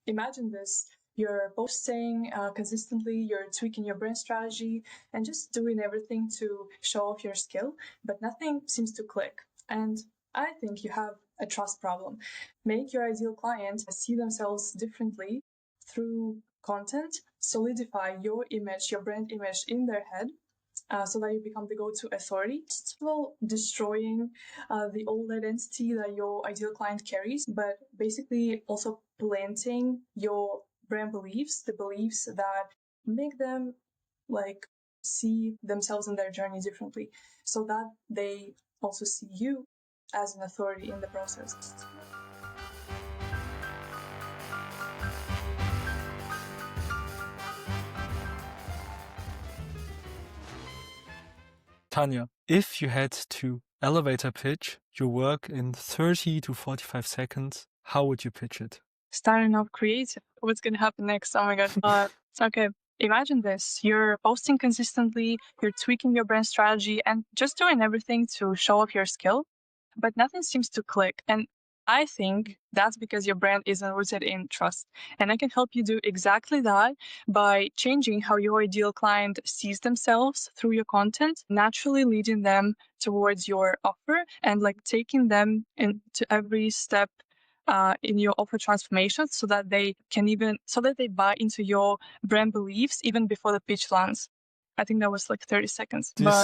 Imagine this. You're posting consistently, you're tweaking your brand strategy, and just doing everything to show off your skill, but nothing seems to click. And I think you have a trust problem. Make your ideal client see themselves differently through content, solidify your image, your brand image in their head, so that you become the go-to authority. Still destroying the old identity that your ideal client carries, but basically also planting your brand beliefs, the beliefs that make them like see themselves in their journey differently, so that they also see you as an authority in the process. Tanya, if you had to elevator pitch your work in 30 to 45 seconds, how would you pitch it? Starting off creative. What's going to happen next? Oh my God. Okay. Imagine this. You're posting consistently, you're tweaking your brand strategy, and just doing everything to show off your skill, but nothing seems to click. And I think that's because your brand isn't rooted in trust. And I can help you do exactly that by changing how your ideal client sees themselves through your content, naturally leading them towards your offer and like taking them into every step in your offer transformation, so that they buy into your brand beliefs even before the pitch lands. I think that was like 30 seconds. I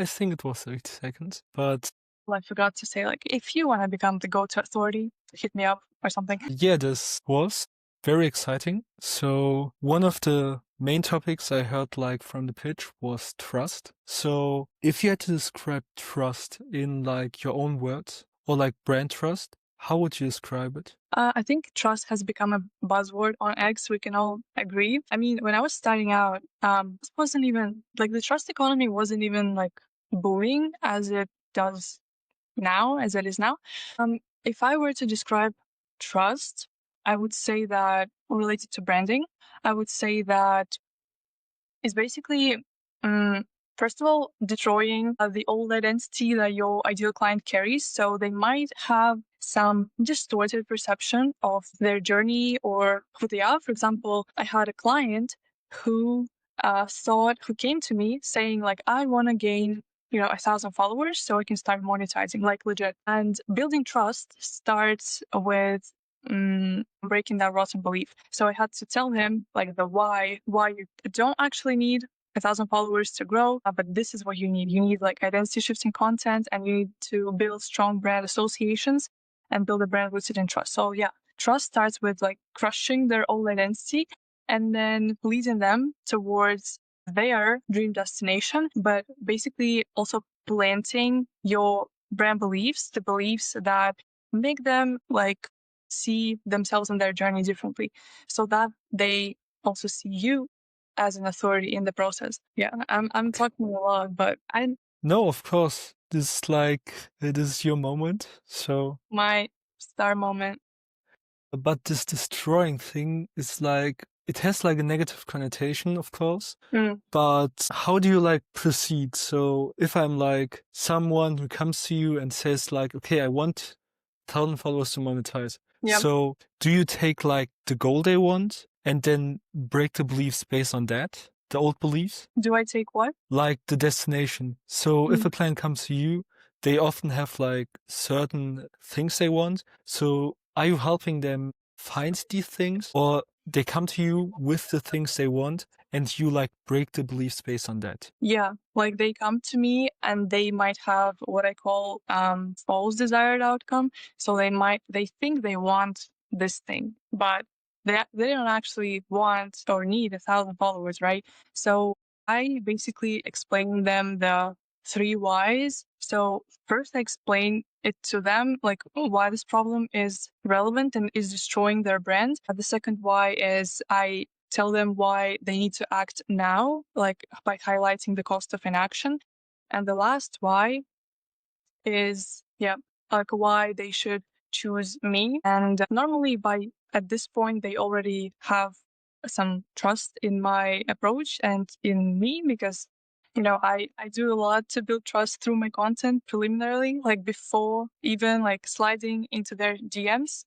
think it was 30 seconds, but I forgot to say, like, if you want to become the go-to authority, hit me up or something. yeah, this was very exciting. So one of the main topics I heard like from the pitch was trust. So if you had to describe trust in like your own words or like brand trust, how would you describe it? I think trust has become a buzzword on X. We can all agree. I mean, when I was starting out, this wasn't even like the trust economy wasn't even like booming as it does now, as it is now. If I were to describe trust, I would say that related to branding, I would say that is basically, first of all, destroying the old identity that your ideal client carries. So they might have some distorted perception of their journey or who they are. For example, I had a client who who came to me saying like, I want to gain 1,000 followers so I can start monetizing, like legit. And building trust starts with breaking that rotten belief. So I had to tell him like the why you don't actually need 1,000 followers to grow, but this is what you need. You need like identity shifting content, and you need to build strong brand associations and build a brand rooted in trust. So yeah, trust starts with like crushing their old identity and then leading them towards their dream destination, but basically also planting your brand beliefs, the beliefs that make them like see themselves and their journey differently, so that they also see you as an authority in the process. Yeah, I'm talking a lot, but No, of course. This is your moment. So my star moment. but this destroying thing is like, it has like a negative connotation, of course. But how do you like proceed? So if I'm like someone who comes to you and says like, okay, I want 1,000 followers to monetize. Yeah. So do you take like the goal they want and then break the beliefs based on that? The old beliefs? Do I take what? Like the destination. So if a client comes to you, they often have like certain things they want. So are you helping them find these things, or they come to you with the things they want and you like break the beliefs based on that? Yeah, like they come to me and they might have what I call false desired outcome. So they think they want this thing, but they don't actually want or need 1,000 followers, right? So I basically explain them the 3 whys. So first I explain it to them, like why this problem is relevant and is destroying their brand. The second why is I tell them why they need to act now, like by highlighting the cost of inaction. And the last why is, like why they should choose me. And normally at this point, they already have some trust in my approach and in me, because I do a lot to build trust through my content preliminarily, like before even like sliding into their DMs.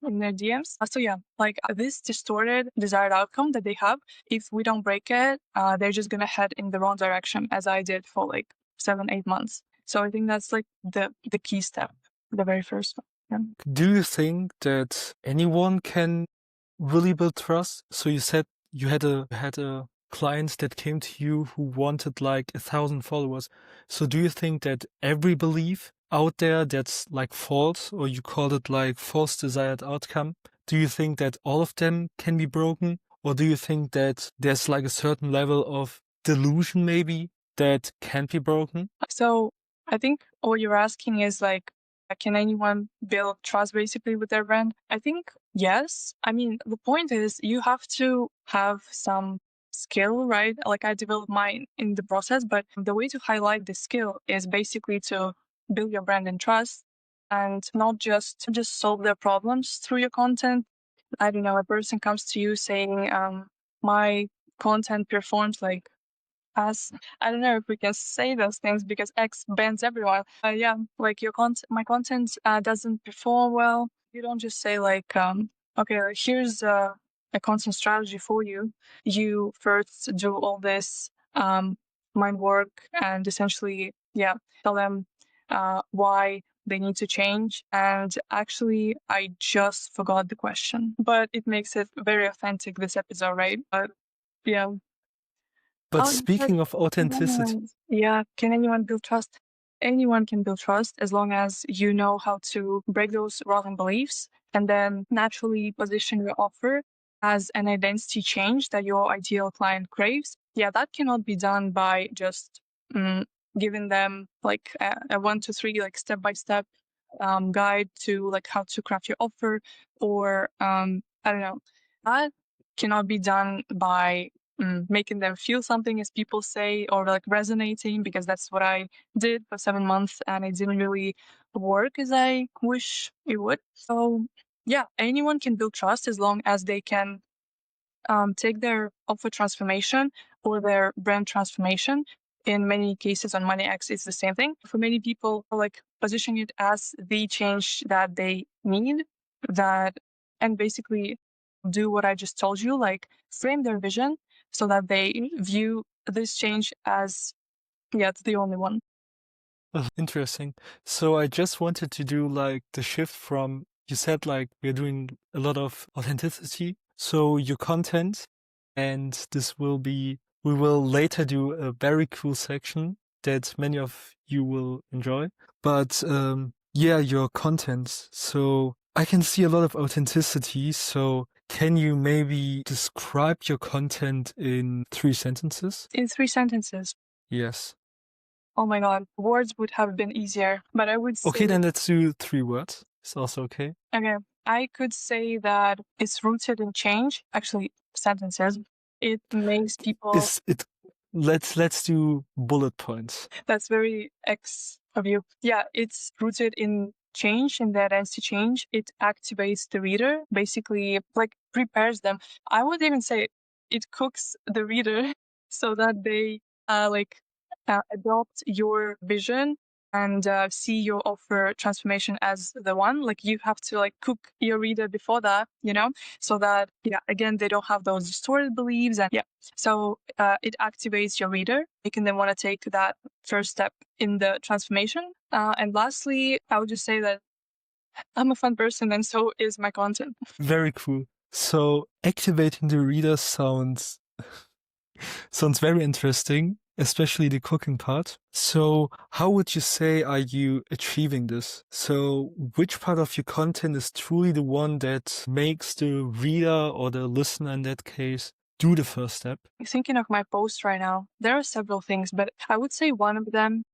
So yeah, like this distorted desired outcome that they have, if we don't break it, they're just gonna head in the wrong direction, as I did for like 7-8 months. So I think that's like the key step, the very first one. Yeah. Do you think that anyone can really build trust? So you said you had a client that came to you who wanted like 1,000 followers. So do you think that every belief out there that's like false, or you call it like false desired outcome, do you think that all of them can be broken? Or do you think that there's like a certain level of delusion maybe that can't be broken? So I think what you're asking is like, can anyone build trust basically with their brand? I think yes. I mean, the point is you have to have some skill, right? Like I developed mine in the process, but the way to highlight the skill is basically to build your brand and trust and not just solve their problems through your content. I don't know, a person comes to you saying, my content performs like us. I don't know if we can say those things because X bans everyone. Yeah, like my content doesn't perform well. You don't just say like, okay, here's a content strategy for you. You first do all this mind work and essentially, yeah, tell them why they need to change. And actually, I just forgot the question, but it makes it very authentic, this episode, right? But yeah. But Oh, speaking of authenticity, yeah. Can anyone build trust? Anyone can build trust as long as you know how to break those wrong beliefs and then naturally position your offer as an identity change that your ideal client craves. Yeah, that cannot be done by just mm, giving them like a 1, 2, 3, like step by step guide to like how to craft your offer, or I don't know. That cannot be done by making them feel something, as people say, or like resonating, because that's what I did for 7 months and it didn't really work as I wish it would. So yeah, anyone can build trust as long as they can take their offer transformation or their brand transformation. In many cases on MoneyX, it's the same thing. For many people, like positioning it as the change that they need, that, and basically do what I just told you, like frame their vision so that they view this change as, yeah, it's the only one. Interesting. So I just wanted to do like the shift from, you said like we're doing a lot of authenticity. So your content, and we will later do a very cool section that many of you will enjoy. But yeah, your content. So I can see a lot of authenticity. So can you maybe describe your content in 3 sentences? In 3 sentences. Yes. Oh my God, words would have been easier, but I would Okay, say, then let's do 3 words. It's also okay. okay, I could say that it's rooted in change. Actually, sentences. It makes people. Is it let's do bullet points. That's very X of you. Yeah, it's rooted in change, in the identity change. It activates the reader, basically, like prepares them. I would even say it cooks the reader so that they like adopt your vision and see your offer transformation as the one. Like you have to like cook your reader before that, so that, yeah, again, they don't have those distorted beliefs. And yeah, so it activates your reader, making them want to take that first step in the transformation. And lastly, I would just say that I'm a fun person and so is my content. Very cool. So activating the reader sounds very interesting, especially the cooking part. So how would you say are you achieving this? So which part of your content is truly the one that makes the reader or the listener in that case do the first step? Thinking of my post right now, there are several things, but I would say one of them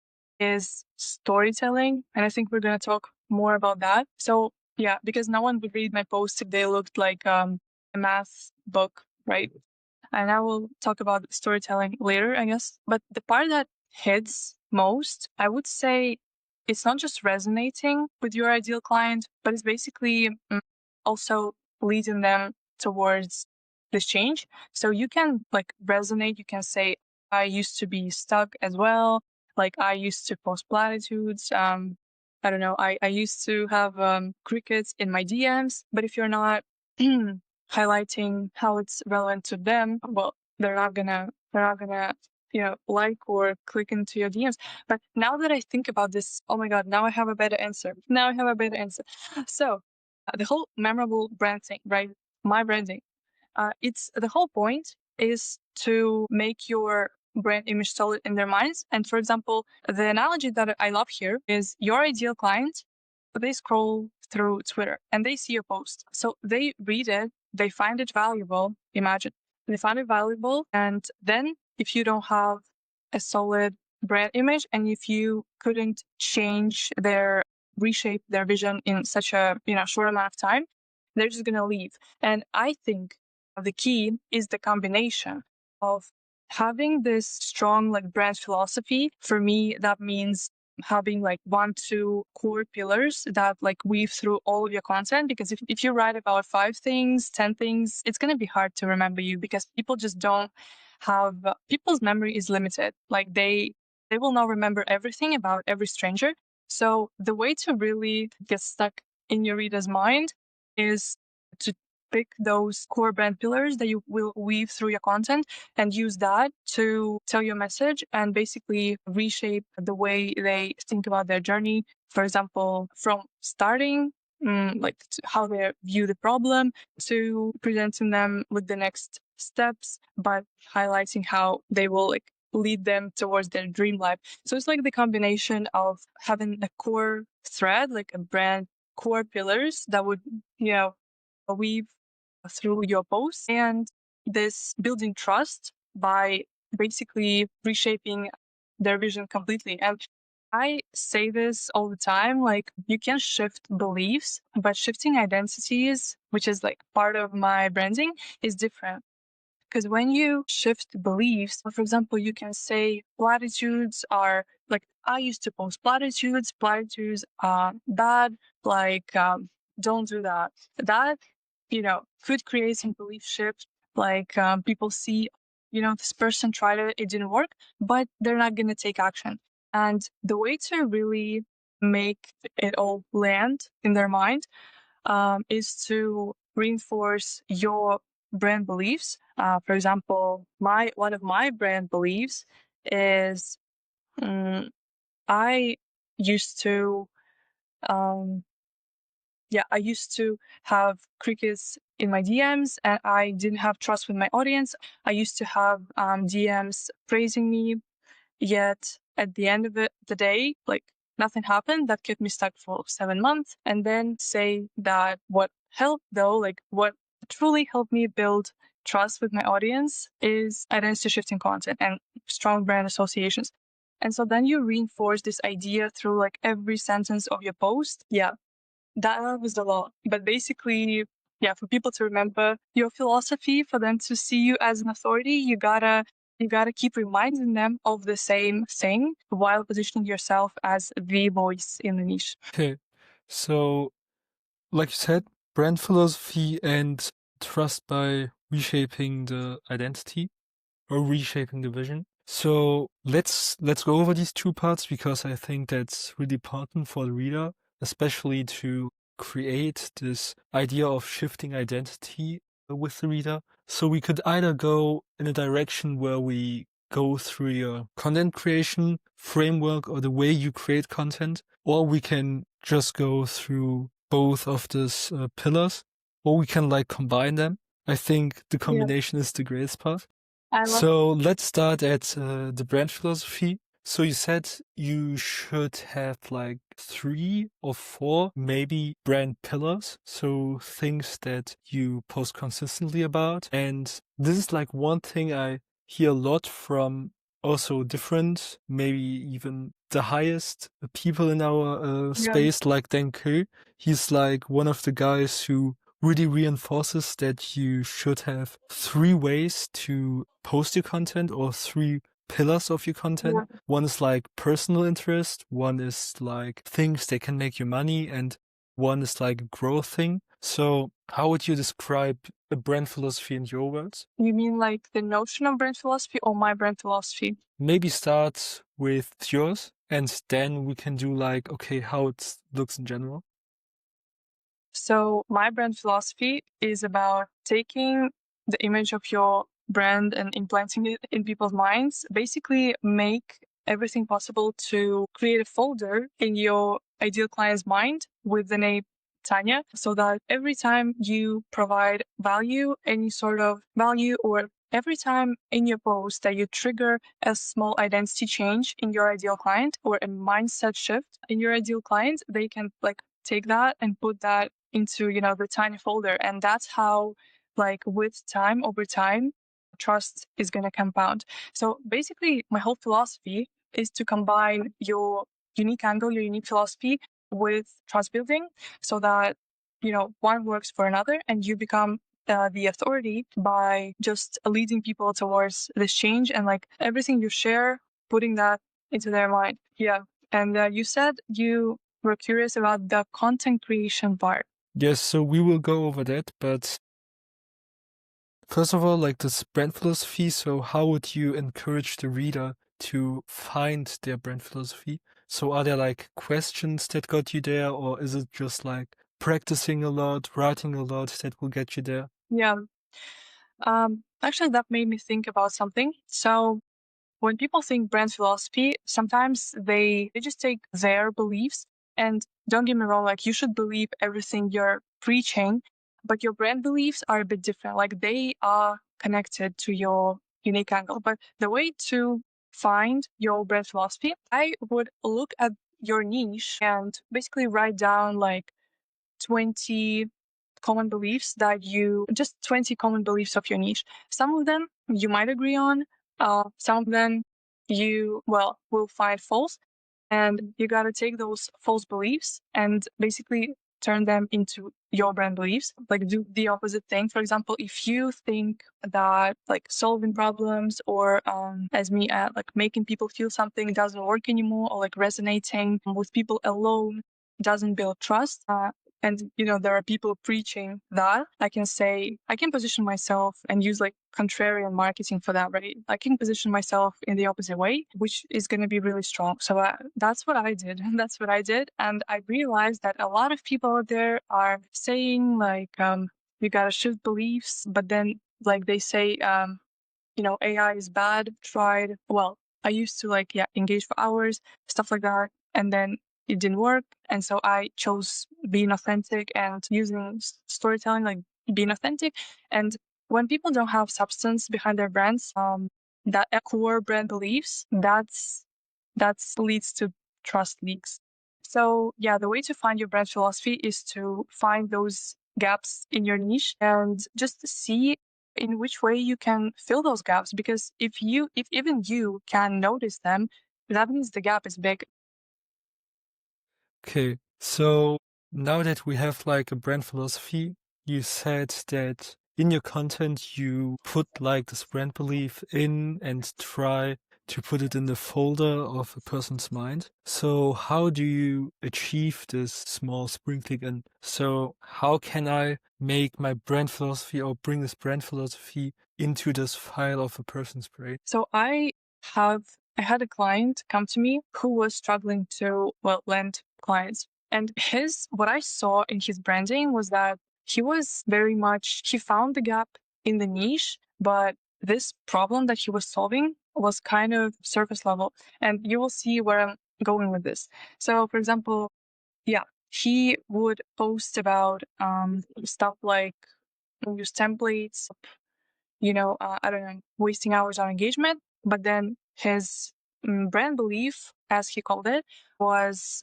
is storytelling. And I think we're going to talk more about that. So yeah, because no one would read my post if they looked like a math book, right? And I will talk about storytelling later, I guess. But the part that hits most, I would say it's not just resonating with your ideal client, but it's basically also leading them towards this change. So you can like resonate, you can say, I used to be stuck as well. Like I used to post platitudes. I don't know. I used to have crickets in my DMs, but if you're not highlighting how it's relevant to them, well, they're not gonna like or click into your DMs. But now that I think about this, oh my god, now I have a better answer. So the whole memorable brand thing, right? My branding. It's the whole point is to make your brand image solid in their minds. And for example, the analogy that I love here is your ideal client. They scroll through Twitter and they see your post. So they read it, they find it valuable. Imagine they find it valuable. And then if you don't have a solid brand image and if you couldn't reshape their vision in such a short amount of time, they're just gonna leave. And I think the key is the combination of having this strong brand philosophy. For me, that means having 1, 2 core pillars that weave through all of your content, because if you write about 5 things, 10 things, it's going to be hard to remember you, because people just don't have people's memory is limited. They will not remember everything about every stranger. So the way to really get stuck in your reader's mind is to pick those core brand pillars that you will weave through your content and use that to tell your message and basically reshape the way they think about their journey. For example, from starting, how they view the problem, to presenting them with the next steps, but highlighting how they will lead them towards their dream life. So it's the combination of having a core thread, a brand core pillars that would, weave through your posts, and this building trust by basically reshaping their vision completely. And I say this all the time, you can shift beliefs, but shifting identities, which is part of my branding, is different. Because when you shift beliefs, for example, you can say platitudes are I used to post platitudes are bad, don't do that. That, could create some belief shift. People see, this person tried it didn't work, but they're not going to take action. And the way to really make it all land in their mind is to reinforce your brand beliefs. For example, one of my brand beliefs is I used to I used to have crickets in my DMs and I didn't have trust with my audience. I used to have DMs praising me, yet at the end of the day, nothing happened. That kept me stuck for 7 months. And then say that what helped though, what truly helped me build trust with my audience is identity shifting content and strong brand associations. And so then you reinforce this idea through every sentence of your post. Yeah, that was a lot. But basically, yeah, for people to remember your philosophy, for them to see you as an authority, you gotta keep reminding them of the same thing while positioning yourself as the voice in the niche. Okay, so like you said, brand philosophy and trust by reshaping the identity or reshaping the vision. So let's go over these two parts, because I think that's really important for the reader, especially to create this idea of shifting identity with the reader. So we could either go in a direction where we go through your content creation framework or the way you create content, or we can just go through both of these pillars, or we can combine them. I think the combination is the greatest part. So let's start at the brand philosophy. So you said you should have 3 or 4 maybe brand pillars. So things that you post consistently about. And this is one thing I hear a lot from also different, maybe even the highest people in our space, like Dan Ke. He's one of the guys who really reinforces that you should have 3 ways to post your content, or 3 pillars of your content. Yeah. One is personal interest, one is things that can make you money, and one is a growth thing. So how would you describe a brand philosophy in your words? You mean like the notion of brand philosophy or my brand philosophy? Maybe start with yours and then we can do like, okay, how it looks in general. So my brand philosophy is about taking the image of your brand and implanting it in people's minds. Basically, make everything possible to create a folder in your ideal client's mind with the name Tanya, so that every time you provide value, any sort of value, or every time in your post that you trigger a small identity change in your ideal client or a mindset shift in your ideal client, they can like take that and put that into, the tiny folder. And that's how, like, with time, over time, trust is going to compound. So basically, my whole philosophy is to combine your unique angle, your unique philosophy with trust building so that, one works for another and you become the authority by just leading people towards this change and like everything you share, putting that into their mind. Yeah. And you said you were curious about the content creation part. Yes, so we will go over that, but first of all, like this brand philosophy, so how would you encourage the reader to find their brand philosophy? So are there like questions that got you there, or is it just like practicing a lot, writing a lot that will get you there? Yeah. Actually, that made me think about something. So when people think brand philosophy, sometimes they just take their beliefs. And don't get me wrong, like you should believe everything you're preaching, but your brand beliefs are a bit different. Like they are connected to your unique angle. But the way to find your brand philosophy, I would look at your niche and basically write down like 20 common beliefs just 20 common beliefs of your niche. Some of them you might agree on, some of them will find false. And you got to take those false beliefs and basically turn them into your brand beliefs. Like do the opposite thing. For example, if you think that like solving problems or as me like making people feel something doesn't work anymore or like resonating with people alone doesn't build trust, and there are people preaching that, I can position myself and use like contrarian marketing for that, right? I can position myself in the opposite way, which is going to be really strong. So that's what I did. That's what I did. And I realized that a lot of people out there are saying like, you got to shift beliefs, but then like they say, AI is bad. I used to engage for hours, stuff like that. And then it didn't work. And so I chose being authentic and using storytelling, like being authentic. And when people don't have substance behind their brands, that core brand beliefs, that's leads to trust leaks. So yeah, the way to find your brand philosophy is to find those gaps in your niche and just see in which way you can fill those gaps, because if even you can notice them, that means the gap is big. Okay, so now that we have like a brand philosophy, you said that in your content you put like this brand belief in and try to put it in the folder of a person's mind. So how do you achieve this small sprinkling in? So how can I make my brand philosophy or bring this brand philosophy into this file of a person's brain? So I had a client come to me who was struggling to land clients, and what I saw in his branding was that he found the gap in the niche, but this problem that he was solving was kind of surface level. And you will see where I'm going with this. So for example, yeah, he would post about stuff like use templates, I don't know, wasting hours on engagement. But then his brand belief, as he called it, was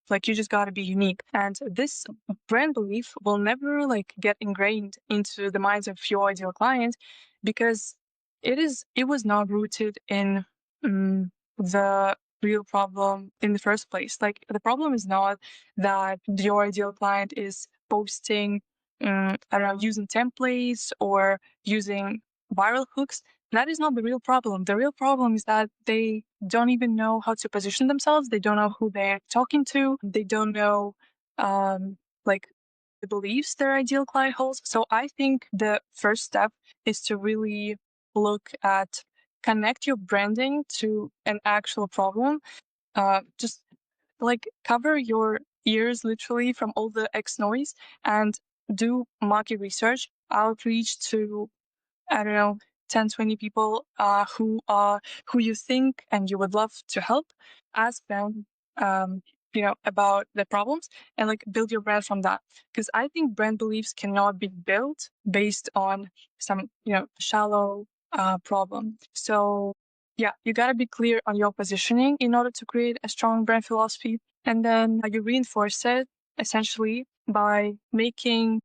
like you just got to be unique. And this brand belief will never like get ingrained into the minds of your ideal client, because it was not rooted in the real problem in the first place. Like the problem is not that your ideal client is posting I don't know, using templates or using viral hooks. That is not the real problem. The real problem is that they don't even know how to position themselves. They don't know who they're talking to. They don't know, like, beliefs their ideal client holds. So I think the first step is to really look at connect your branding to an actual problem. Just like cover your ears literally from all the X noise and do market research, outreach to, I don't know, 10, 20 people who you think and you would love to help. Ask them, um, about the problems and like build your brand from that. Because I think brand beliefs cannot be built based on some, shallow problem. So yeah, you got to be clear on your positioning in order to create a strong brand philosophy. And then you reinforce it essentially by making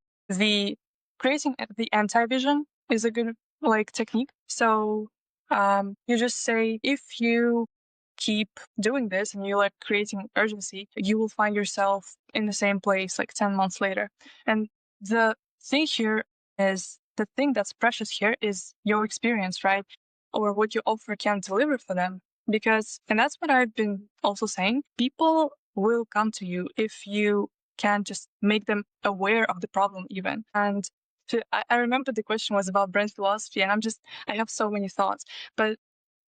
creating the anti-vision is a good like technique. So you just say, if you keep doing this and you like creating urgency, you will find yourself in the same place like 10 months later. And the thing here is the thing that's precious here is your experience, right? Or what you offer can deliver for them. Because, and that's what I've been also saying, people will come to you if you can just make them aware of the problem even. And I remember the question was about brand philosophy, and I have so many thoughts. But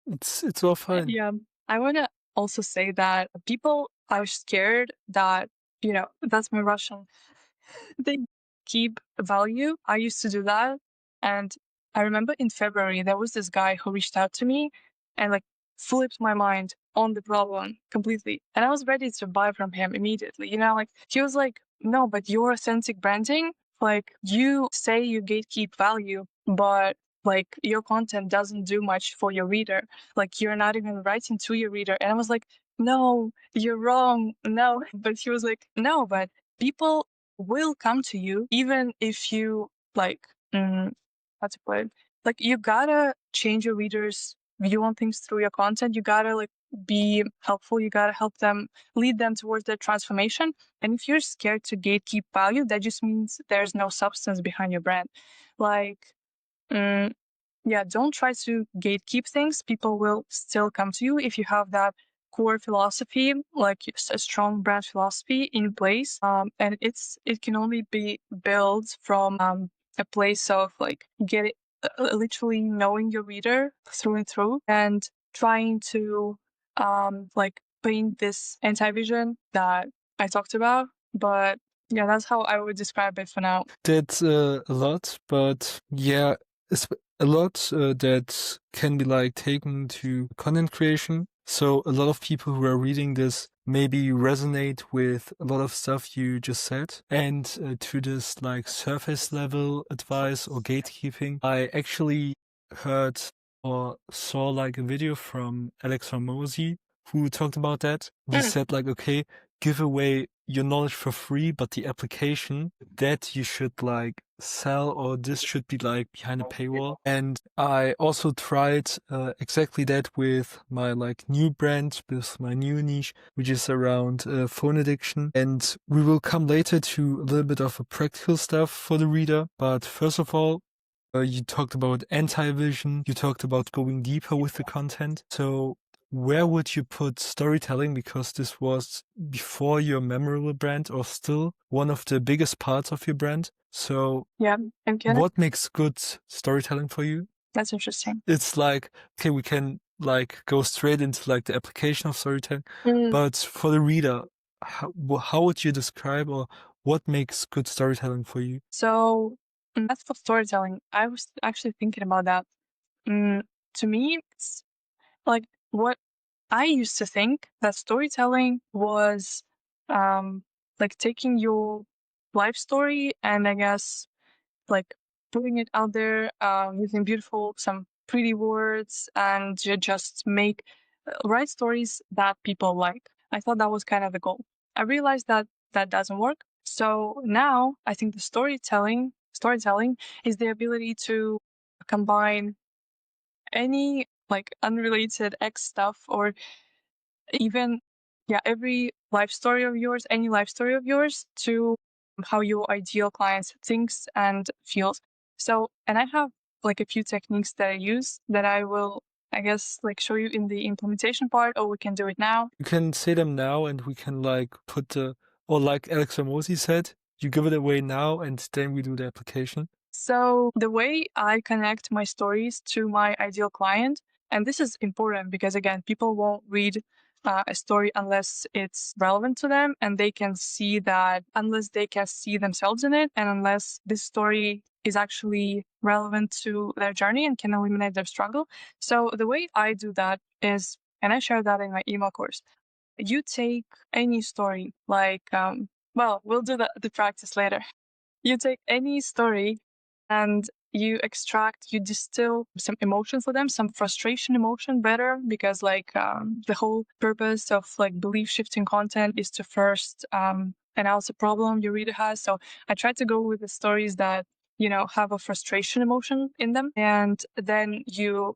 It's all fine. yeah, I want to also say that people are scared that, that's my Russian. They keep value. I used to do that. And I remember in February, there was this guy who reached out to me and like flipped my mind on the problem completely. And I was ready to buy from him immediately. Like he was like, no, but your authentic branding, like you say you gatekeep value, but like your content doesn't do much for your reader. Like you're not even writing to your reader. And I was like, no, you're wrong. No. But he was like, no, but people will come to you even if you like how to put it, like you gotta change your readers view on things through your content. You gotta like be helpful, you gotta help them, lead them towards their transformation. And if you're scared to gatekeep value, that just means there's no substance behind your brand. Like yeah, don't try to gatekeep things. People will still come to you if you have that core philosophy, like a strong brand philosophy in place. And it can only be built from a place of like getting literally knowing your reader through and through and trying to like paint this anti-vision that I talked about. But yeah, that's how I would describe it for now. That's a lot, but yeah, it's a lot that can be like taken to content creation. So a lot of people who are reading this maybe resonate with a lot of stuff you just said. And to this like surface level advice or gatekeeping, I actually heard or saw like a video from Alex Hormozy who talked about that. He said like, okay, give away your knowledge for free, but the application that you should like sell or this should be like behind a paywall. And I also tried exactly that with my like new brand, with my new niche, which is around phone addiction. And we will come later to a little bit of a practical stuff for the reader. But first of all, you talked about anti-vision, you talked about going deeper with the content. So where would you put storytelling? Because this was before your memorable brand or still one of the biggest parts of your brand. So Yeah, okay. what makes good storytelling for you? That's interesting. It's like, okay, we can like go straight into like the application of storytelling, but for the reader, how would you describe or what makes good storytelling for you? So that's for storytelling. I was actually thinking about that. To me, it's like what I used to think that storytelling was like taking your life story and I guess like putting it out there using some pretty words and you just write stories that people like. I thought that was kind of the goal. I realized that that doesn't work. So now I think the storytelling is the ability to combine any like unrelated X stuff or even every life story of yours, any life story of yours to how your ideal client thinks and feels. So, and I have like a few techniques that I use that I will, I guess, like show you in the implementation part, or we can do it now. You can say them now and we can like put or like Alex Ramosi said, you give it away now and then we do the application? So the way I connect my stories to my ideal client, and this is important because again, people won't read a story unless it's relevant to them and they can see that, unless they can see themselves in it, and unless this story is actually relevant to their journey and can eliminate their struggle. So the way I do that is, and I share that in my email course, you take any story, like, well, we'll do the practice later. You take any story and you extract, you distill some emotion for them, some frustration emotion better, because like the whole purpose of like belief shifting content is to first announce a problem your reader has. So I try to go with the stories that, you know, have a frustration emotion in them. And then you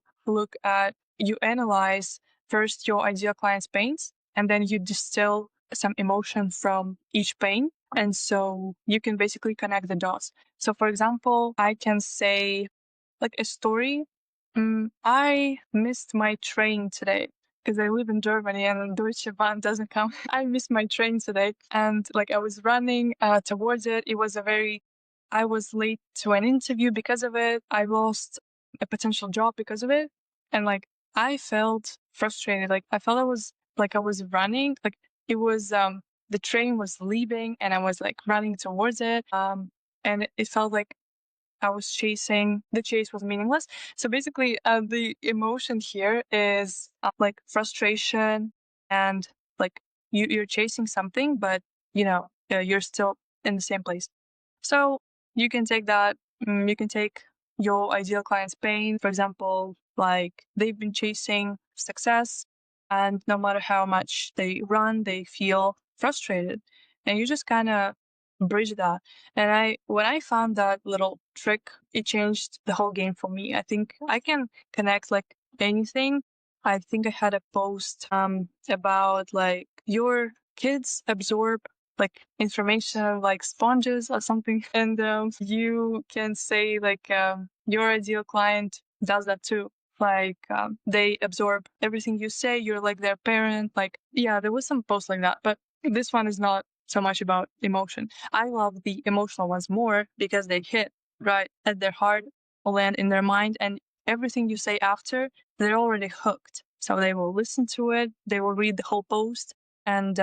analyze first your ideal client's pains, and then you distill some emotion from each pain. And so you can basically connect the dots. So, for example, I can say, like, a story. I missed my train today because I live in Germany and Deutsche Bahn doesn't come. I missed my train today, and like I was running towards it. I was late to an interview because of it. I lost a potential job because of it, and like I felt frustrated. Like I was running. Like it was the train was leaving and I was like running towards it. And it felt like I was chasing, the chase was meaningless. So basically, the emotion here is like frustration and like you're chasing something, but you know, you're still in the same place. So you can take that, you can take your ideal client's pain, for example, like they've been chasing success and no matter how much they run, they feel frustrated. And you just kind of bridge that. And when I found that little trick, it changed the whole game for me. I think I can connect like anything. I think I had a post about like your kids absorb like information like sponges or something. And you can say like your ideal client does that too. Like they absorb everything you say. You're like their parent. Like, yeah, there was some post like that, but this one is not so much about emotion. I love the emotional ones more because they hit right at their heart, land in their mind, and everything you say after, they're already hooked. So they will listen to it, they will read the whole post, and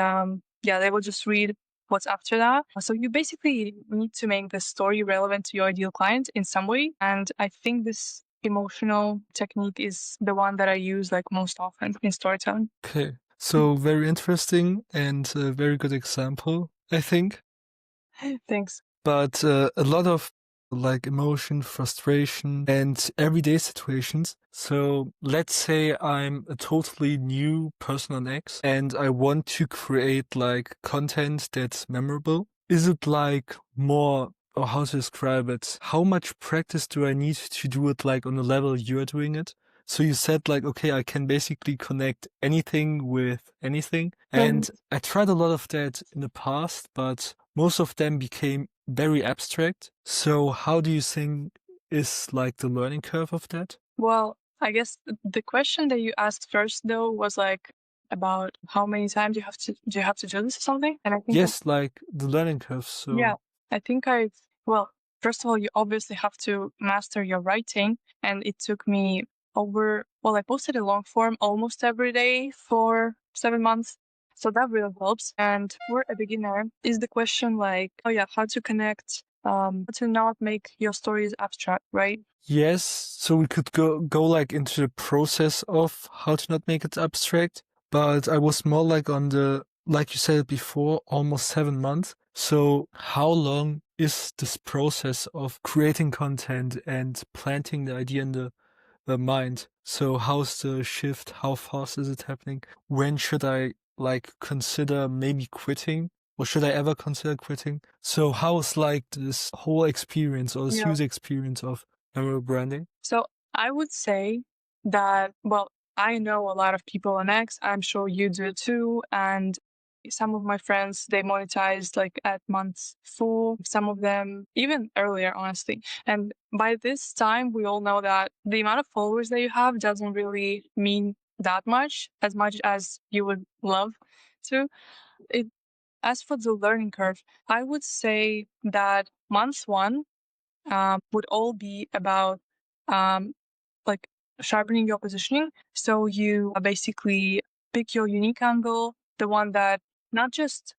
yeah, they will just read what's after that. So you basically need to make the story relevant to your ideal client in some way. And I think this emotional technique is the one that I use like most often in storytelling. Okay. So very interesting and a very good example, I think. Thanks. But a lot of like emotion, frustration, and everyday situations. So let's say I'm a totally new person on X and I want to create like content that's memorable. Is it like more, or how to describe it? How much practice do I need to do it like on the level you're doing it? So you said like, okay, I can basically connect anything with anything. And I tried a lot of that in the past, but most of them became very abstract. So how do you think is like the learning curve of that? Well, I guess the question that you asked first though was like about how many times you have to do this or something. And I think Yes, like the learning curve. yeah, So I think well, first of all, you obviously have to master your writing. And it took me I posted a long form almost every day for 7 months. So that really helps. And for a beginner, is the question like, oh yeah, how to connect, how to not make your stories abstract, right? yes, so we could go like into the process of how to not make it abstract, but I was more like on the, like you said before, almost 7 months. So how long is this process of creating content and planting the idea in the mind? So how's the shift? How fast is it happening? When should I like consider maybe quitting? Or should I ever consider quitting? So how is like this whole experience or this Yeah. user experience of memorial branding? So I would say that, well, I know a lot of people on X. I'm sure you do too. And some of my friends, they monetized like at months 4, some of them even earlier, honestly. And by this time, we all know that the amount of followers that you have doesn't really mean that much as you would love to. It As for the learning curve, I would say that month one would all be about like sharpening your positioning. So you basically pick your unique angle, the one that not just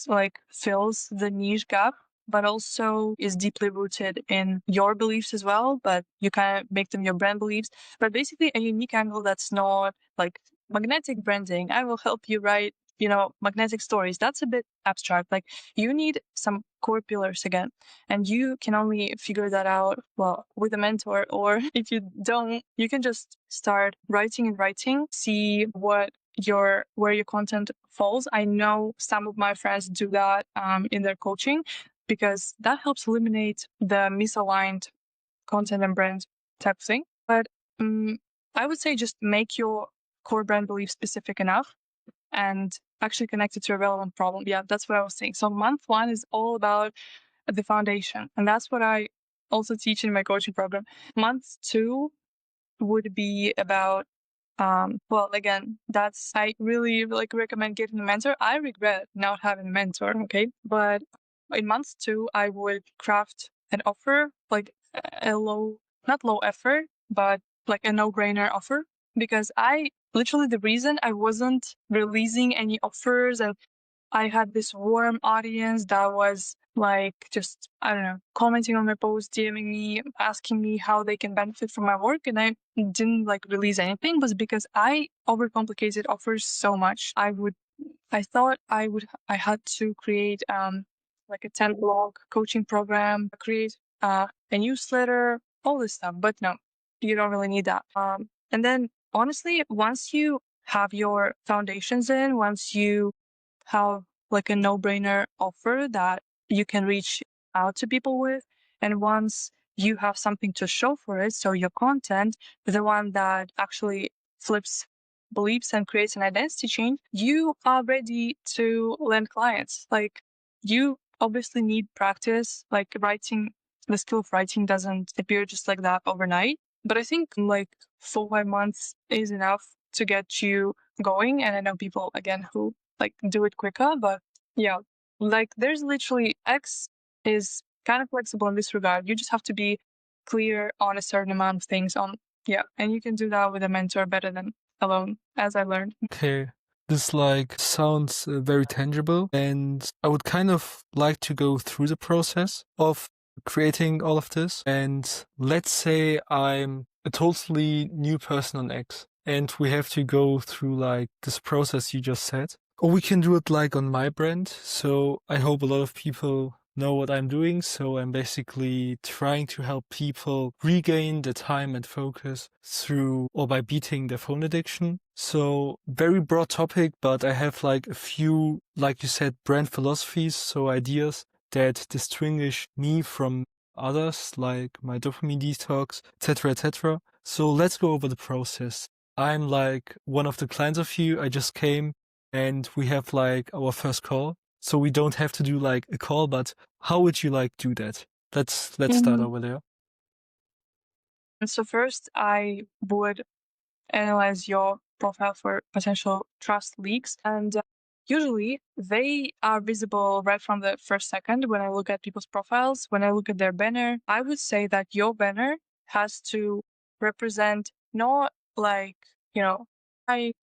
like fills the niche gap, but also is deeply rooted in your beliefs as well, but you kind of make them your brand beliefs. But basically a unique angle that's not like magnetic branding. I will help you write, magnetic stories. That's a bit abstract. Like you need some core pillars again. And you can only figure that out, well, with a mentor, or if you don't, you can just start writing and writing, see where your content falls. I know some of my friends do that in their coaching because that helps eliminate the misaligned content and brand type thing. But I would say just make your core brand belief specific enough and actually connect it to a relevant problem. Yeah, that's what I was saying. So month one is all about the foundation, and that's what I also teach in my coaching program. Month two would be about well, again, that's I really like recommend getting a mentor. I regret not having a mentor, okay? But in month two, I would craft an offer, like a low, not low effort, but like a no-brainer offer. Because I literally the reason I wasn't releasing any offers and I had this warm audience that was like just, I don't know, commenting on my posts, DMing me, asking me how they can benefit from my work. And I didn't like release anything was because I overcomplicated offers so much. I thought I had to create like a 10 blog coaching program, create a newsletter, all this stuff. But no, you don't really need that. And then honestly, once you have your foundations in, once you have like a no-brainer offer that you can reach out to people with, and once you have something to show for it, so your content, the one that actually flips beliefs and creates an identity change, you are ready to land clients. Like you obviously need practice, like writing, the skill of writing doesn't appear just like that overnight. But I think like 4 5 months is enough to get you going. And I know people again who like do it quicker, but yeah, like there's literally X is kind of flexible in this regard. You just have to be clear on a certain amount of things on, yeah, and you can do that with a mentor better than alone, as I learned. Okay, this like sounds very tangible, and I would kind of like to go through the process of creating all of this. And let's say I'm a totally new person on X, and we have to go through like this process you just said. Or we can do it like on my brand. So I hope a lot of people know what I'm doing. So I'm basically trying to help people regain the time and focus through or by beating their phone addiction. So very broad topic, but I have like a few, like you said, brand philosophies. So ideas that distinguish me from others, like my dopamine detox, etc., etc. So let's go over the process. I'm like one of the clients of you. I just came and we have like our first call. So we don't have to do like a call, but how would you like do that? Let's start over there. And so first, I would analyze your profile for potential trust leaks. And usually they are visible right from the first second when I look at people's profiles. When I look at their banner, I would say that your banner has to represent not like,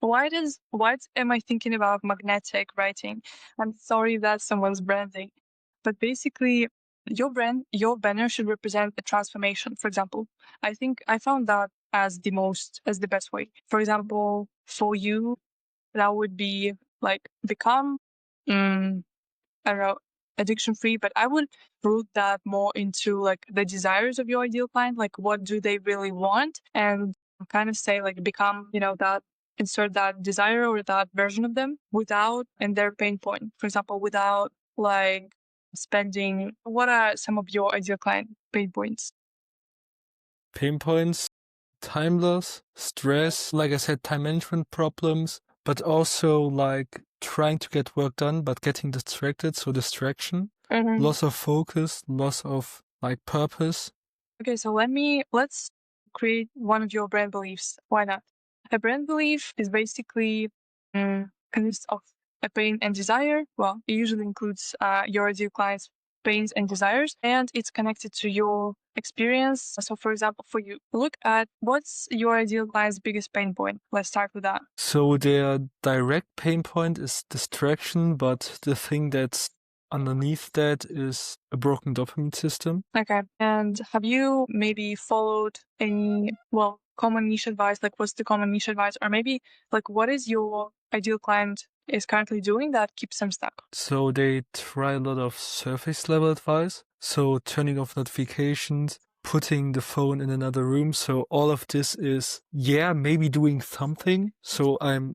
what am I thinking about magnetic writing? I'm sorry that's someone's branding. But basically your banner should represent a transformation. For example, I think I found that as the best way. For example, for you, that would be like become, I don't know, addiction free, but I would root that more into like the desires of your ideal client, like what do they really want, and kind of say like become, that insert that desire or that version of them without and their pain point. For example, without like spending. What are some of your ideal client pain points? Pain points, time loss, stress, like I said, time management problems, but also like trying to get work done, but getting distracted. So distraction, loss of focus, loss of like purpose. Okay, so let's create one of your brand beliefs. Why not? A brand belief is basically consists of a pain and desire. Well, it usually includes your ideal client's pains and desires, and it's connected to your experience. So for example, for you, look at what's your ideal client's biggest pain point. Let's start with that. So their direct pain point is distraction, but the thing that's underneath that is a broken dopamine system. Okay. And have you maybe followed any, well, common niche advice? Like, what's the common niche advice? Or maybe, like, what is your ideal client is currently doing that keeps them stuck? So they try a lot of surface level advice. So turning off notifications, putting the phone in another room. So all of this is, yeah, maybe doing something. So I'm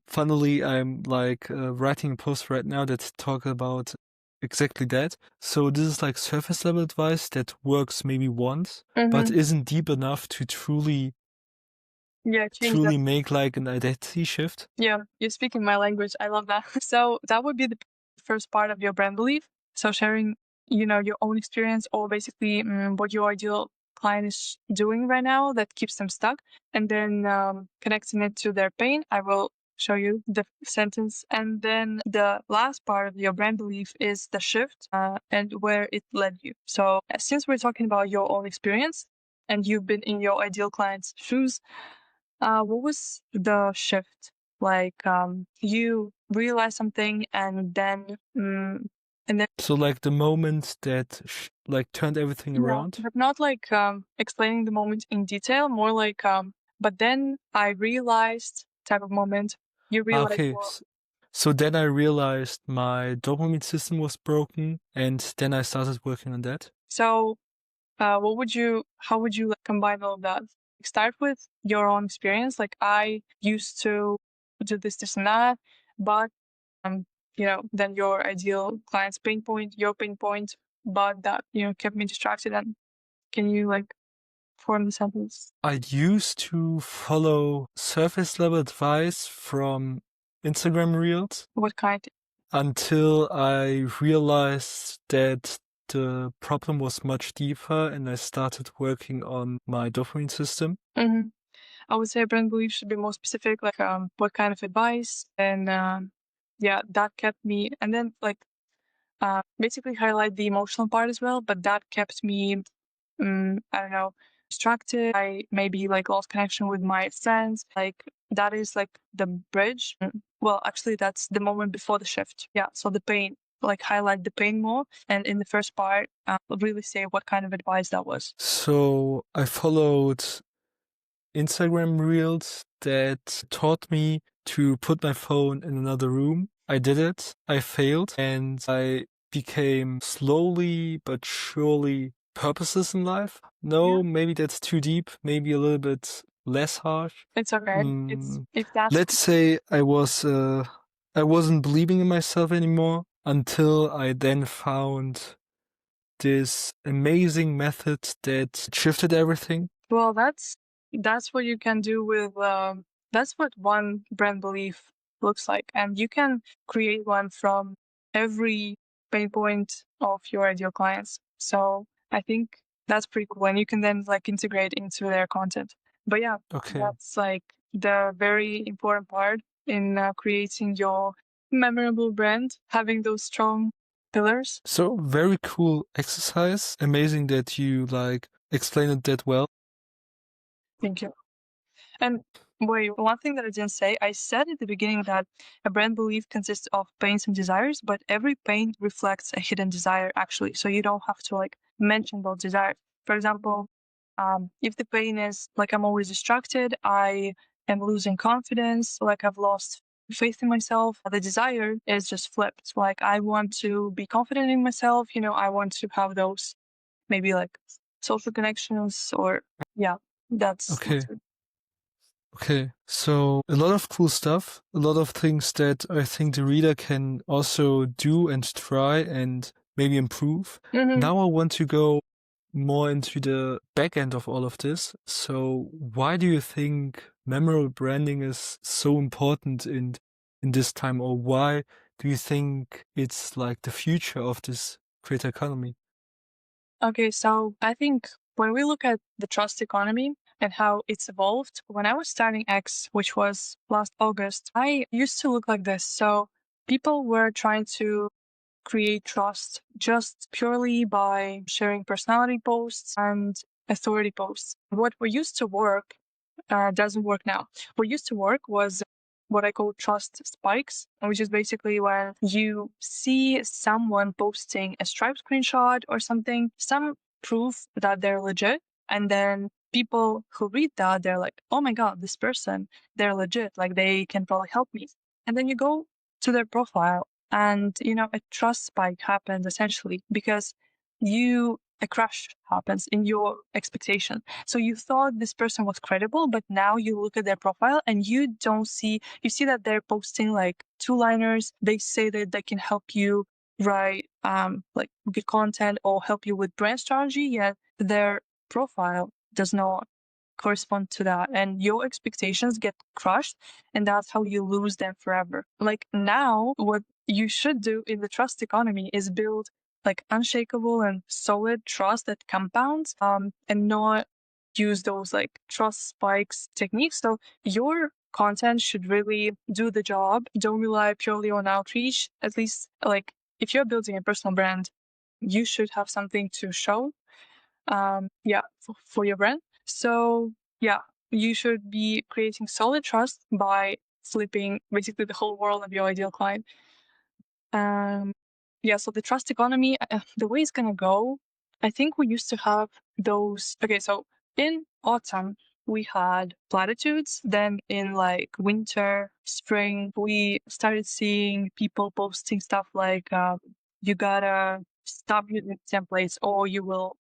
like writing a post right now that's talking about exactly that. So this is like surface level advice that works maybe once, but isn't deep enough to truly Change that. make like an identity shift. Yeah, you're speaking my language. I love that. So that would be the first part of your brand belief. So sharing, your own experience or basically what your ideal client is doing right now that keeps them stuck, and then connecting it to their pain. I will show you the sentence. And then the last part of your brand belief is the shift and where it led you. So since we're talking about your own experience and you've been in your ideal client's shoes, what was the shift? Like, you realized something and then, So like the moment that like turned everything yeah, around. but not like explaining the moment in detail, more like, but then I realized type of moment. You realize, Okay. well, So then I realized my dopamine system was broken, and then I started working on that. so how would you like combine all of that? Start with your own experience. Like, I used to do this and that, but um, then your ideal client's pain point, your pain point, but that, kept me distracted. And can you like form the sentence? I used to follow surface level advice from Instagram Reels What kind? until I realized that the problem was much deeper and I started working on my dopamine system. I would say brand belief should be more specific, like what kind of advice, and yeah, that kept me. And then like basically highlight the emotional part as well, but that kept me, I don't know, distracted. I maybe like lost connection with my friends. Like, that is like the bridge. Well, actually, that's the moment before the shift. Yeah, so the pain, like highlight the pain more, and in the first part, really say what kind of advice that was. So I followed Instagram Reels that taught me to put my phone in another room. I did it, I failed, and I became slowly but surely purposeless in life. No, Yeah, maybe that's too deep, maybe a little bit less harsh. it's okay. It's if that's Let's say I wasn't believing in myself anymore until I then found this amazing method that shifted everything. well, that's what you can do with that's what one brand belief looks like, and you can create one from every pain point of your ideal clients. So I think that's pretty cool, and you can then like integrate into their content. But yeah, Okay. that's like the very important part in creating your memorable brand, having those strong pillars. So very cool exercise. Amazing that you like explain it that well. Thank you. And wait, one thing that I didn't say, I said at the beginning that a brand belief consists of pains and desires, but every pain reflects a hidden desire actually. So you don't have to like mention those desires. For example, if the pain is like I'm always distracted, I am losing confidence, like I've lost faith in myself. The desire is just flipped. Like, I want to be confident in myself, I want to have those maybe like social connections, or yeah, that's Okay. it. Okay. So a lot of cool stuff, a lot of things that I think the reader can also do and try and maybe improve. Now I want to go more into the back end of all of this. So why do you think memorable branding is so important in this time, or why do you think it's like the future of this creator economy? Okay, so I think when we look at the trust economy and how it's evolved, when I was starting X, which was last August, I used to look like this. So people were trying to create trust just purely by sharing personality posts and authority posts. What we used to work doesn't work now. What used to work was what I call trust spikes, which is basically when you see someone posting a Stripe screenshot or something, some proof that they're legit, and then people who read that, they're like, oh my God, this person, they're legit, like they can probably help me. And then you go to their profile and, a trust spike happens essentially because a crush happens in your expectation. So you thought this person was credible, but now you look at their profile and you see that they're posting like two-liners. They say that they can help you write like good content or help you with brand strategy, yet their profile does not correspond to that. And your expectations get crushed, and that's how you lose them forever. Like now, what you should do in the trust economy is build like unshakable and solid trust that compounds and not use those like trust spikes techniques. So your content should really do the job. Don't rely purely on outreach. At least like if you're building a personal brand, you should have something to show for your brand. So yeah, you should be creating solid trust by flipping basically the whole world of your ideal client. So the trust economy, the way it's gonna go, I think we used to have those. Okay, so in autumn we had platitudes. Then in like winter, spring, we started seeing people posting stuff like, "You gotta stop using templates, or you will."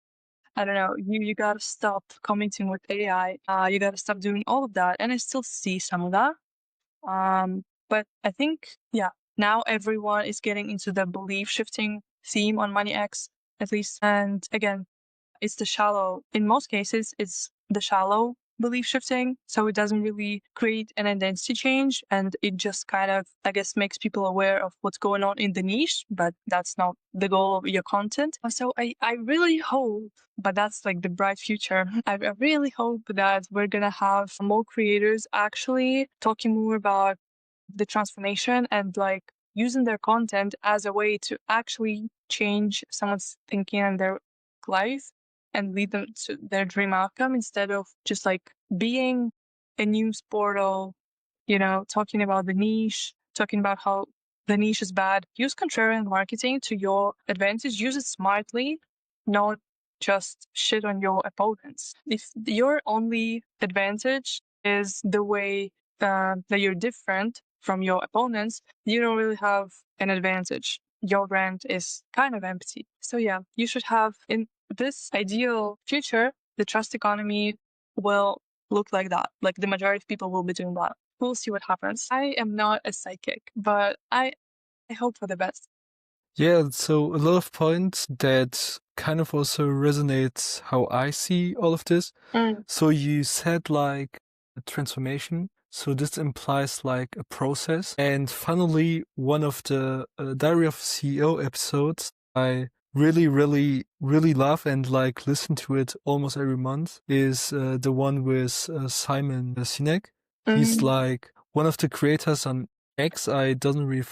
I don't know. You gotta stop commenting with AI. You gotta stop doing all of that, and I still see some of that. But I think, yeah, now everyone is getting into the belief shifting theme on Money X, at least. And again, in most cases, it's the shallow belief shifting. So it doesn't really create an identity change. And it just kind of, I guess, makes people aware of what's going on in the niche, but that's not the goal of your content. So I really hope, but that's like the bright future. I really hope that we're going to have more creators actually talking more about the transformation and like using their content as a way to actually change someone's thinking and their life and lead them to their dream outcome instead of just like being a news portal, talking about the niche, talking about how the niche is bad. Use contrarian marketing to your advantage. Use it smartly, not just shit on your opponents. If your only advantage is the way that you're different from your opponents, you don't really have an advantage. Your brand is kind of empty. So yeah, you should have in this ideal future, the trust economy will look like that. Like the majority of people will be doing that. We'll see what happens. I am not a psychic, but I hope for the best. Yeah, so a lot of points that kind of also resonate how I see all of this. So you said like a transformation. So this implies like a process. And finally, one of the Diary of a CEO episodes I really, really, really love and like listen to it almost every month is the one with Simon Sinek. He's like one of the creators on X. I doesn't really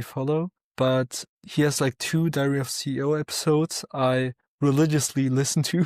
follow, but he has like 2 Diary of CEO episodes I religiously listen to.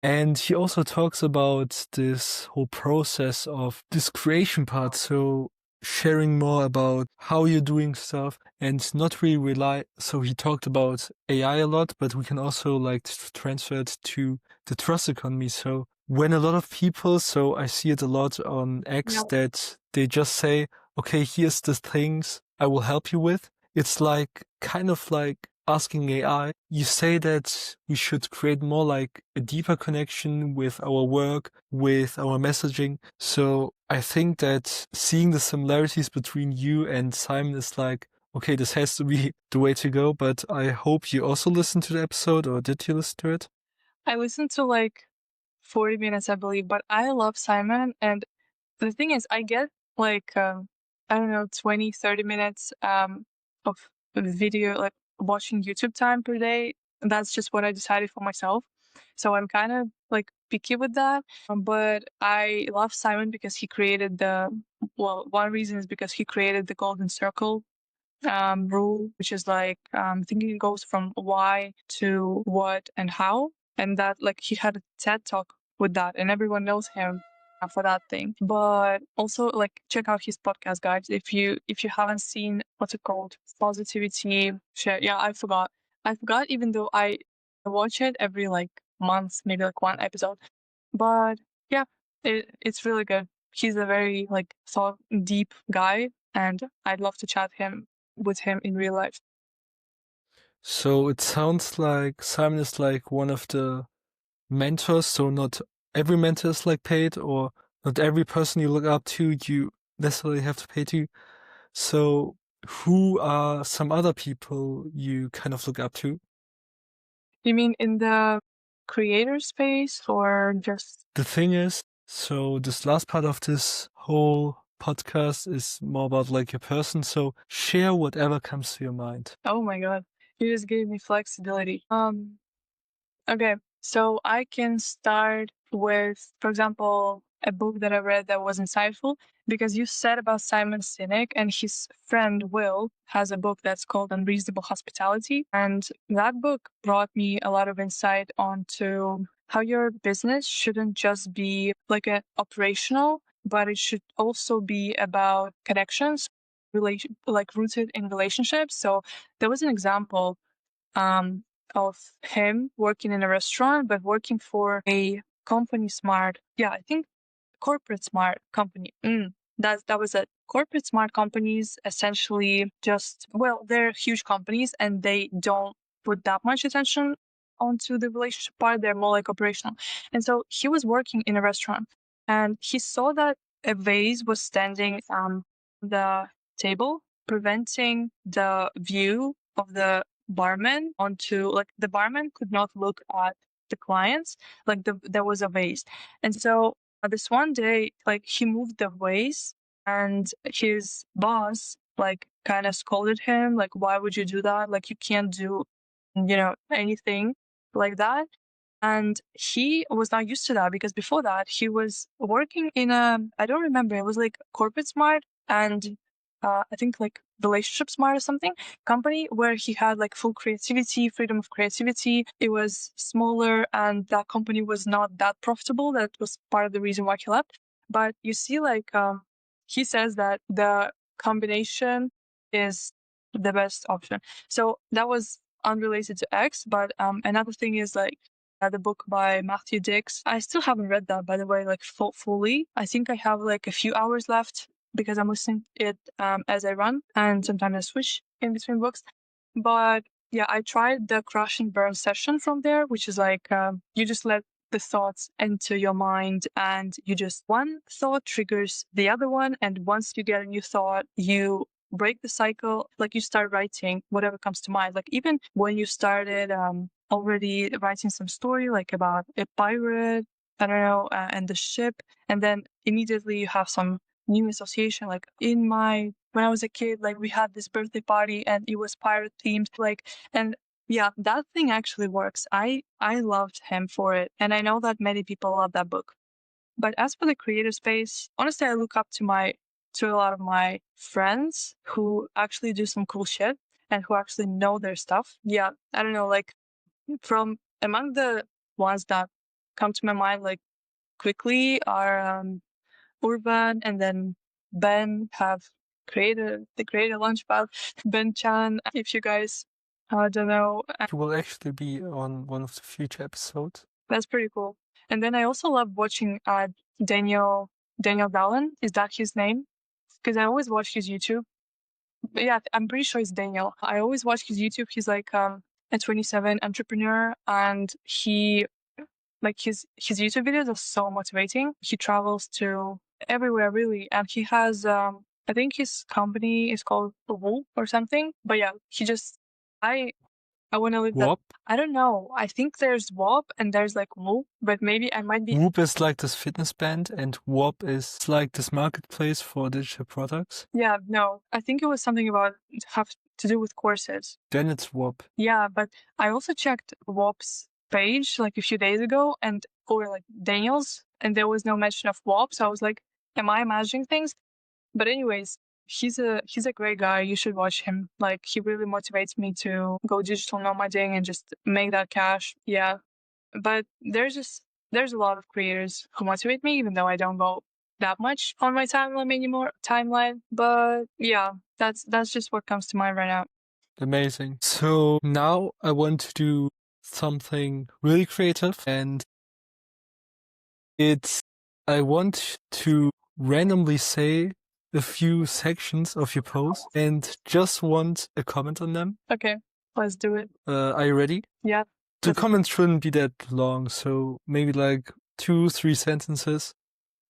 And he also talks about this whole process of this creation part. So sharing more about how you're doing stuff and not really rely. So he talked about AI a lot, but we can also like transfer it to the trust economy. So when a lot of people, so I see it a lot on X that they just say, okay, here's the things I will help you with. It's like kind of like asking AI, you say that we should create more like a deeper connection with our work, with our messaging. So I think that seeing the similarities between you and Simon is like, okay, this has to be the way to go. But I hope you also listened to the episode, or did you listen to it? I listened to like 40 minutes, I believe, but I love Simon. And the thing is, I get like, I don't know, 20, 30 minutes of video, like watching YouTube time per day. That's just what I decided for myself. So I'm kind of like picky with that. But I love Simon because he created the well, one reason is because he created the golden circle rule, which is like thinking it goes from why to what and how, and that like he had a TED talk with that, and everyone knows him for that thing. But also like check out his podcast, guys. If you haven't seen what's it called, positivity share. Yeah, I forgot even though I watch it every like month, maybe like one episode. But yeah, it's really good. He's a very like thought deep guy, and I'd love to chat with him in real life. So it sounds like Simon is like one of the mentors. So not every mentor is like paid, or not every person you look up to you necessarily have to pay to. So who are some other people you kind of look up to? You mean in the creator space or just? The thing is, so this last part of this whole podcast is more about like your person. So share whatever comes to your mind. Oh my god, you just gave me flexibility. Okay, so I can start with, for example, a book that I read that was insightful because you said about Simon Sinek, and his friend Will has a book that's called Unreasonable Hospitality. And that book brought me a lot of insight onto how your business shouldn't just be like a operational, but it should also be about connections, like rooted in relationships. So there was an example um, of him working in a restaurant, but working for a company smart. Yeah, I think corporate smart company. That was it. Corporate smart companies essentially just, well, they're huge companies and they don't put that much attention onto the relationship part. They're more like operational. And so he was working in a restaurant and he saw that a vase was standing on the table, preventing the view of the barman onto, like, the barman could not look at the clients, like there was a vase. And so this one day, like he moved the vase, and his boss like kind of scolded him, like, why would you do that? Like, you can't do, anything like that. And he was not used to that because before that he was working in a, I don't remember, it was like corporate smart and I think like relationship smart or something company where he had like full creativity, freedom of creativity. It was smaller and that company was not that profitable. That was part of the reason why he left. But you see, like he says that the combination is the best option. So that was unrelated to X, but another thing is like the book by Matthew Dix. I still haven't read that, by the way, like fully. I think I have like a few hours left because I'm listening it as I run, and sometimes I switch in between books. But yeah, I tried the crash and burn session from there, which is like you just let the thoughts enter your mind, and you just, one thought triggers the other one, and once you get a new thought, you break the cycle, like you start writing whatever comes to mind. Like even when you started already writing some story like about a pirate, I don't know, and the ship, and then immediately you have some new association, like when I was a kid, like we had this birthday party and it was pirate themed, like, and yeah, that thing actually works. I loved him for it, and I know that many people love that book. But as for the creator space, honestly, I look up to a lot of my friends who actually do some cool shit and who actually know their stuff. Yeah, I don't know, like from among the ones that come to my mind like quickly are Urban and then Ben have created Launchpad. Ben Chan, if you guys don't know, You will actually be on one of the future episodes. that's pretty cool. And then I also love watching Daniel Daniel Dallin. Is that his name? Because I always watch his YouTube. But yeah, I'm pretty sure it's Daniel. I always watch his YouTube. He's like a 27 entrepreneur, and he, like, his YouTube videos are so motivating. He travels to everywhere really, and he has I think his company is called Wool or something. But yeah, he just, I want to live that. Whoop. I don't know. I think there's WOP and there's like Wool, but maybe I might be. Whoop is like this fitness band, and Whoop is like this marketplace for digital products. Yeah, no, I think it was something about have to do with courses. Then it's Whoop. Yeah, but I also checked WOP's page like a few days ago, and or like Daniel's, and there was no mention of WOP. So I was like, am I imagining things? But anyways, he's a great guy. You should watch him. Like, he really motivates me to go digital nomading and just make that cash. Yeah. But there's a lot of creators who motivate me, even though I don't go that much on my timeline anymore. But yeah, that's just what comes to mind right now. Amazing. So now I want to do something really creative, and I want to randomly say a few sections of your post and just want a comment on them. Okay, let's do it. Are you ready? Yeah. The comments shouldn't be that long, so maybe like 2-3 sentences.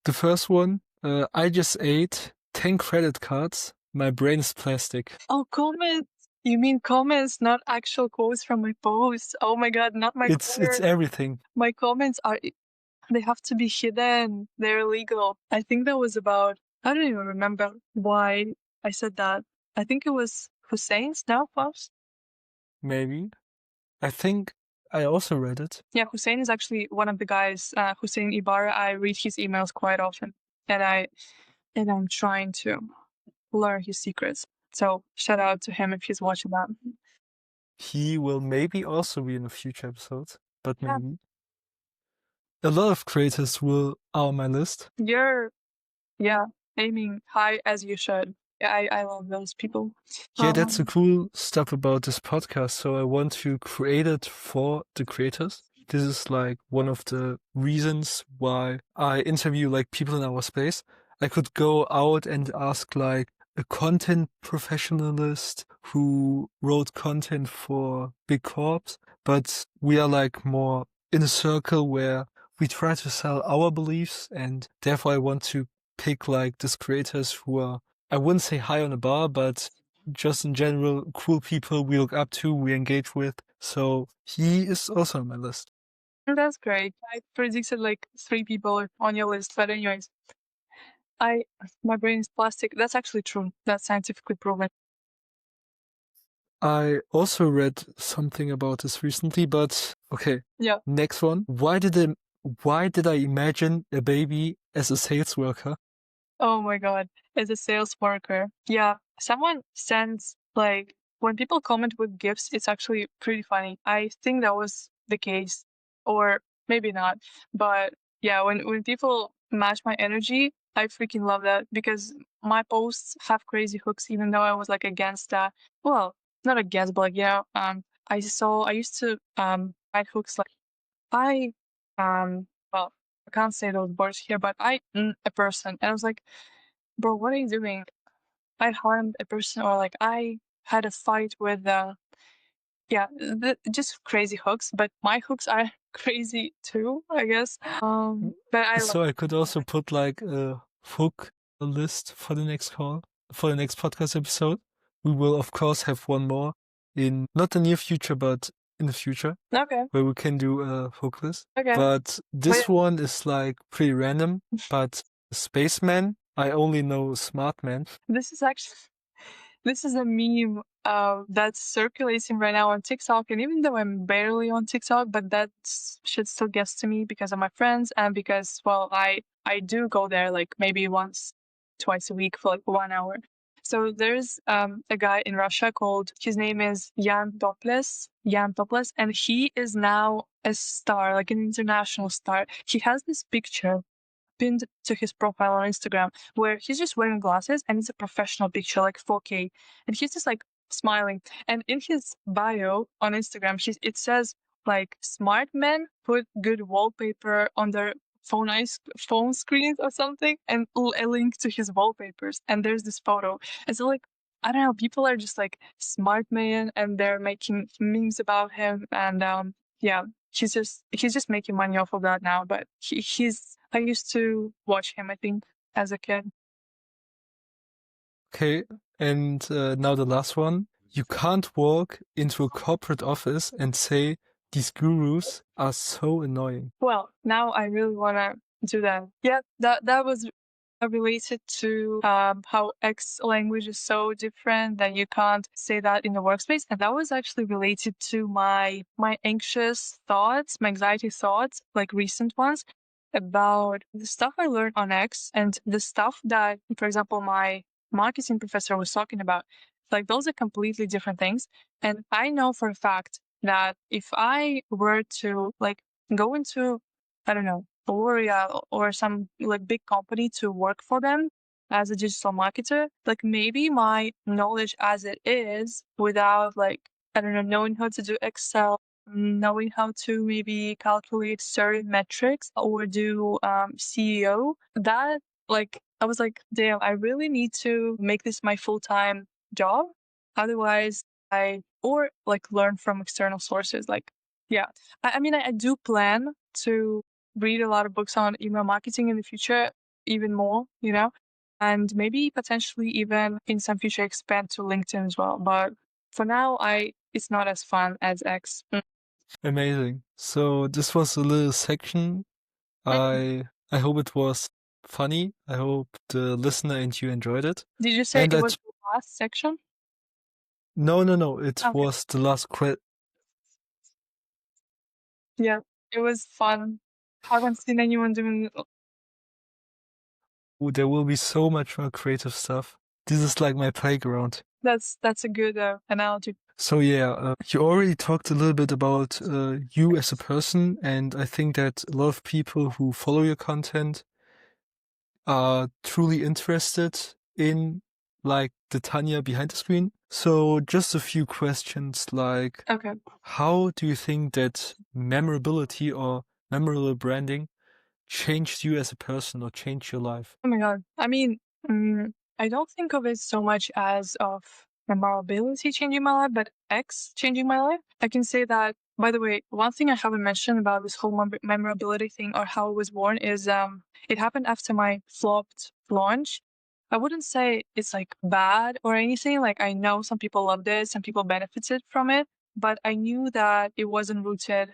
The first one, I just ate 10 credit cards. My brain is plastic. Oh, comments. You mean comments, not actual quotes from my posts? Oh my god, not my It's comments. everything. My comments they have to be hidden. They're illegal. I think that was about, I don't even remember why I said that. I think it was Hussein's now post. Maybe. I think I also read it. Yeah, Hussein is actually one of the guys, Hussein Ibarra. I read his emails quite often, and I'm trying to learn his secrets. So shout out to him if he's watching that. He will maybe also be in a future episode, but Yeah. maybe. A lot of creators are on my list. You're, yeah, aiming high as you should. I love those people. Yeah, that's the cool stuff about this podcast. So I want to create it for the creators. This is like one of the reasons why I interview like people in our space. I could go out and ask like a content professionalist who wrote content for big corps, but we are like more in a circle where we try to sell our beliefs, and therefore I want to pick like these creators who are, I wouldn't say high on the bar, but just in general, cool people we look up to, we engage with. So he is also on my list. That's great. I predicted like 3 people on your list, but anyways, my brain is plastic. That's actually true. That's scientifically proven. I also read something about this recently, but okay. Yeah. Next one. Why did I imagine a baby as a sales worker? Oh my god, as a sales worker. Yeah, someone sends, like, when people comment with gifts, it's actually pretty funny. I think that was the case, or maybe not. But yeah, when people match my energy, I freaking love that, because my posts have crazy hooks, even though I was like against that. Well, not against, but like, I used to write hooks like, I well, I can't say those words here, but a person, and I was like, bro, what are you doing? I harmed a person, or like I had a fight with just crazy hooks, but my hooks are crazy too, I guess. But So I could also put like a hook list for the next podcast episode. We will of course have one more in not the near future, but in the future. Okay. Where we can do a hook list. Okay. But this one is like pretty random. But spaceman, I only know smart man. This is a meme that's circulating right now on TikTok, and even though I'm barely on TikTok, but that shit still gets to me because of my friends, and because, well, I do go there like maybe once, twice a week for like 1 hour. So there's a guy in Russia called, his name is Jan Toples, and he is now a star, like an international star. He has this picture pinned to his profile on Instagram where he's just wearing glasses, and it's a professional picture, like 4K, and he's just like smiling. And in his bio on Instagram, it says like, smart men put good wallpaper on their phone screens or something, and a link to his wallpapers. And there's this photo. And so, like, I don't know, people are just like, smart man, and they're making memes about him, and yeah, he's just making money off of that now. But I used to watch him, I think, as a kid. Okay, and now the last one. You can't walk into a corporate office and say, these gurus are so annoying. Well, now I really want to do that. Yeah, that was related to how X language is so different that you can't say that in the workspace. And that was actually related to my anxious thoughts, my anxiety thoughts, like recent ones. about the stuff I learned on X and the stuff that, for example, my marketing professor was talking about. Like, those are completely different things. And I know for a fact that if I were to like go into, I don't know, L'Oreal or some like big company to work for them as a digital marketer, like maybe my knowledge as it is without like, I don't know, knowing how to do Excel, knowing how to maybe calculate certain metrics or do CEO, that like I was like, damn, I really need to make this my full-time job. Otherwise, I or like learn from external sources. Like, yeah, I mean, I do plan to read a lot of books on email marketing in the future, even more, and maybe potentially even in some future expand to LinkedIn as well. But for now, it's not as fun as X. Amazing. So this was a little section. I hope it was funny. I hope the listener and you enjoyed it. Did you say And it was the last section? no, it Okay. was the last Yeah, it was fun. Haven't seen anyone doing. there will be so much more creative stuff. This is like my playground. That's a good analogy. So yeah, you already talked a little bit about you as a person, and I think that a lot of people who follow your content are truly interested in like the Tanya behind the screen. So just a few questions like Okay. how do you think that memorability or memorable branding changed you as a person or changed your life? Oh my God. I mean, I don't think of it so much as of memorability changing my life, but X changing my life. I can say that, by the way, one thing I haven't mentioned about this whole memorability thing or how it was born is it happened after my flopped launch. I wouldn't say it's like bad or anything. Like, I know some people loved it, some people benefited from it, but I knew that it wasn't rooted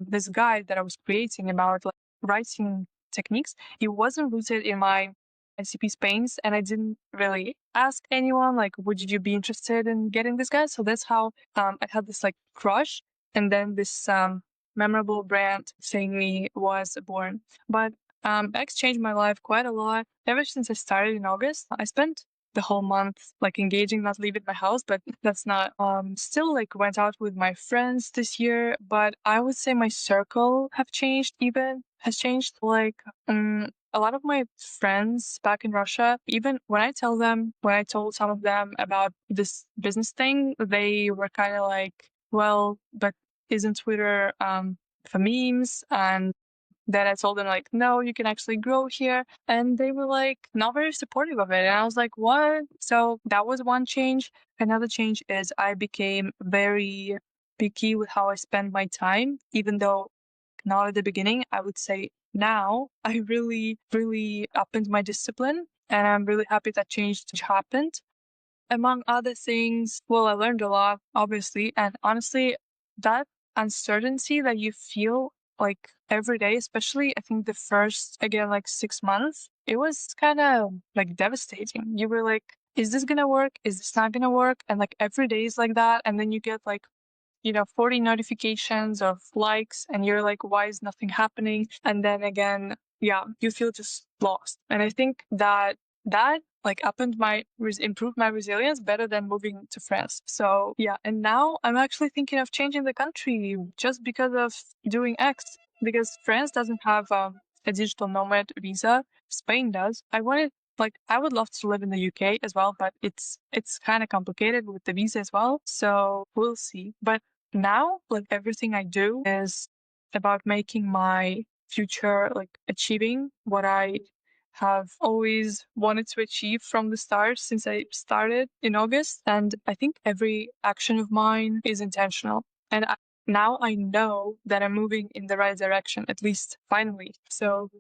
this guide that I was creating about like writing techniques. It wasn't rooted in my ICP Spain's, and I didn't really ask anyone like, would you be interested in getting this guy? So that's how I had this like crush, and then this memorable brand thingy was born. But X changed my life quite a lot ever since I started in August. I spent the whole month like engaging, not leaving my house, but that's not still like went out with my friends this year. But I would say my circle has changed. Like a lot of my friends back in Russia, even when I told some of them about this business thing, they were kind of like, well, but isn't Twitter for memes? And then I told them like, no, you can actually grow here. And they were like not very supportive of it. And I was like, what? So that was one change. Another change is I became very picky with how I spend my time, even though not at the beginning. I would say now I really, really upped my discipline. And I'm really happy that change happened. Among other things, well, I learned a lot, obviously. And honestly, that uncertainty that you feel like every day, especially I think the first, again, like 6 months, it was kind of like devastating. You were like, is this gonna work? Is this not gonna work? And like every day is like that. And then you get like 40 notifications of likes and you're like, why is nothing happening? And then again, yeah, you feel just lost. And I think that like improved my resilience better than moving to France. So yeah, and now I'm actually thinking of changing the country just because of doing X, because France doesn't have a digital nomad visa. Spain does. I would love to live in the UK as well, but it's kind of complicated with the visa as well. So we'll see. But now, like everything I do is about making my future, like achieving what I have always wanted to achieve from the start since I started in August. And I think every action of mine is intentional. And now I know that I'm moving in the right direction, at least finally. So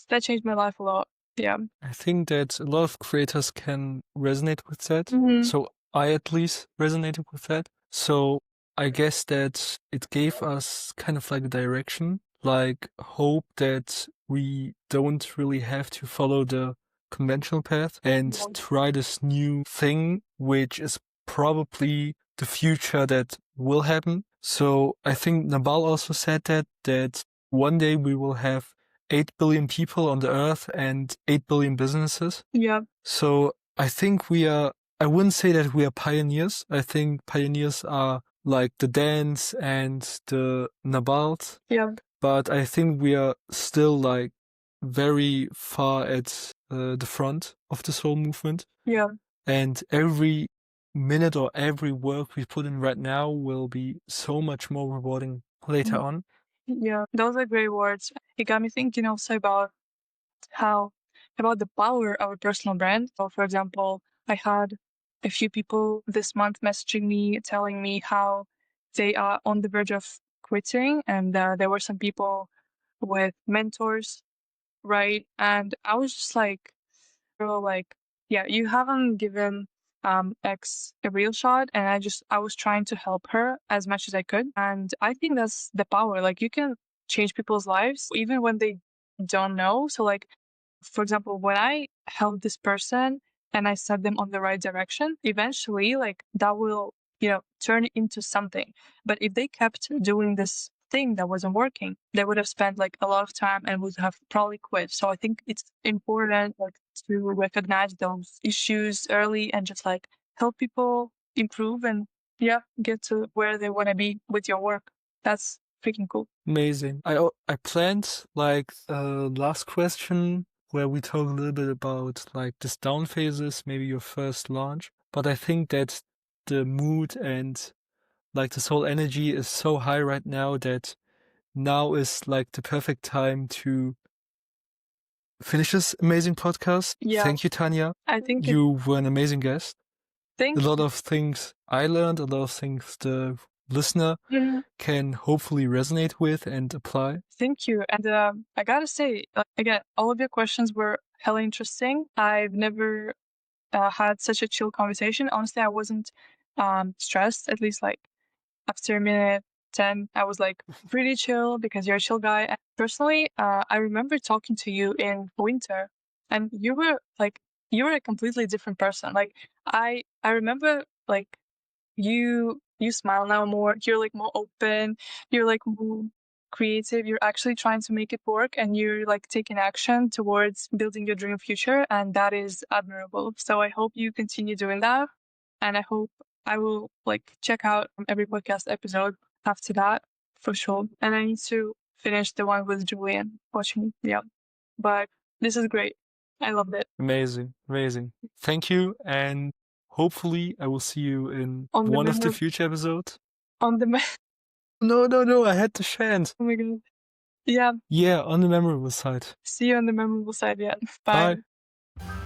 that changed my life a lot. Yeah. I think that a lot of creators can resonate with that. Mm-hmm. So I at least resonated with that. So I guess that it gave us kind of like a direction, like hope that we don't really have to follow the conventional path and try this new thing, which is probably the future that will happen. So I think Nabal also said that one day we will have 8 billion people on the earth and 8 billion businesses. Yeah. So I think I wouldn't say that we are pioneers. I think pioneers are like the Danes and the Nabals. Yeah. But I think we are still like very far at the front of this whole movement. Yeah. And every minute or every work we put in right now will be so much more rewarding later on. Yeah, those are great words. It got me thinking also about the power of a personal brand. So, for example, I had a few people this month messaging me, telling me how they are on the verge of quitting, and there were some people with mentors, right? And I was just like, girl, like, yeah, you haven't given X a real shot, and I was trying to help her as much as I could. And I think that's the power. Like, you can change people's lives even when they don't know. So, like, for example, when I help this person and I set them on the right direction, eventually, like, that will, turn it into something. But if they kept doing this thing that wasn't working, they would have spent like a lot of time and would have probably quit. So I think it's important, like, to recognize those issues early and just like help people improve and get to where they want to be with your work. That's freaking cool. Amazing. I planned like last question where we talk a little bit about like this down phases, maybe your first launch. But I think that the mood and like this whole energy is so high right now that now is like the perfect time to finish this amazing podcast. Yeah, Thank you, Tanya. I think You were an amazing guest. thank A lot of things I learned, a lot of things the listener you. can hopefully resonate with and apply. Thank you. And I gotta say, again, all of your questions were hella interesting. I've never had such a chill conversation. Honestly, I wasn't stressed, at least like after minute 10. I was like pretty chill because you're a chill guy. And personally, I remember talking to you in winter, and you were a completely different person. Like, I remember, like, you smile now more, you're like more open, you're like more creative, you're actually trying to make it work, and you're like taking action towards building your dream future, and that is admirable. So I hope you continue doing that, and I hope I will like check out every podcast episode after that for sure. And I need to finish the one with Julian watching. Yeah, but this is great. I loved it. Amazing, amazing. Thank you, and hopefully I will see you in On the one of the memor- future episodes. on the No, I had the chance. oh my god. Yeah, Yeah, on the memorable side. see you on the memorable side. Yeah, Bye. bye.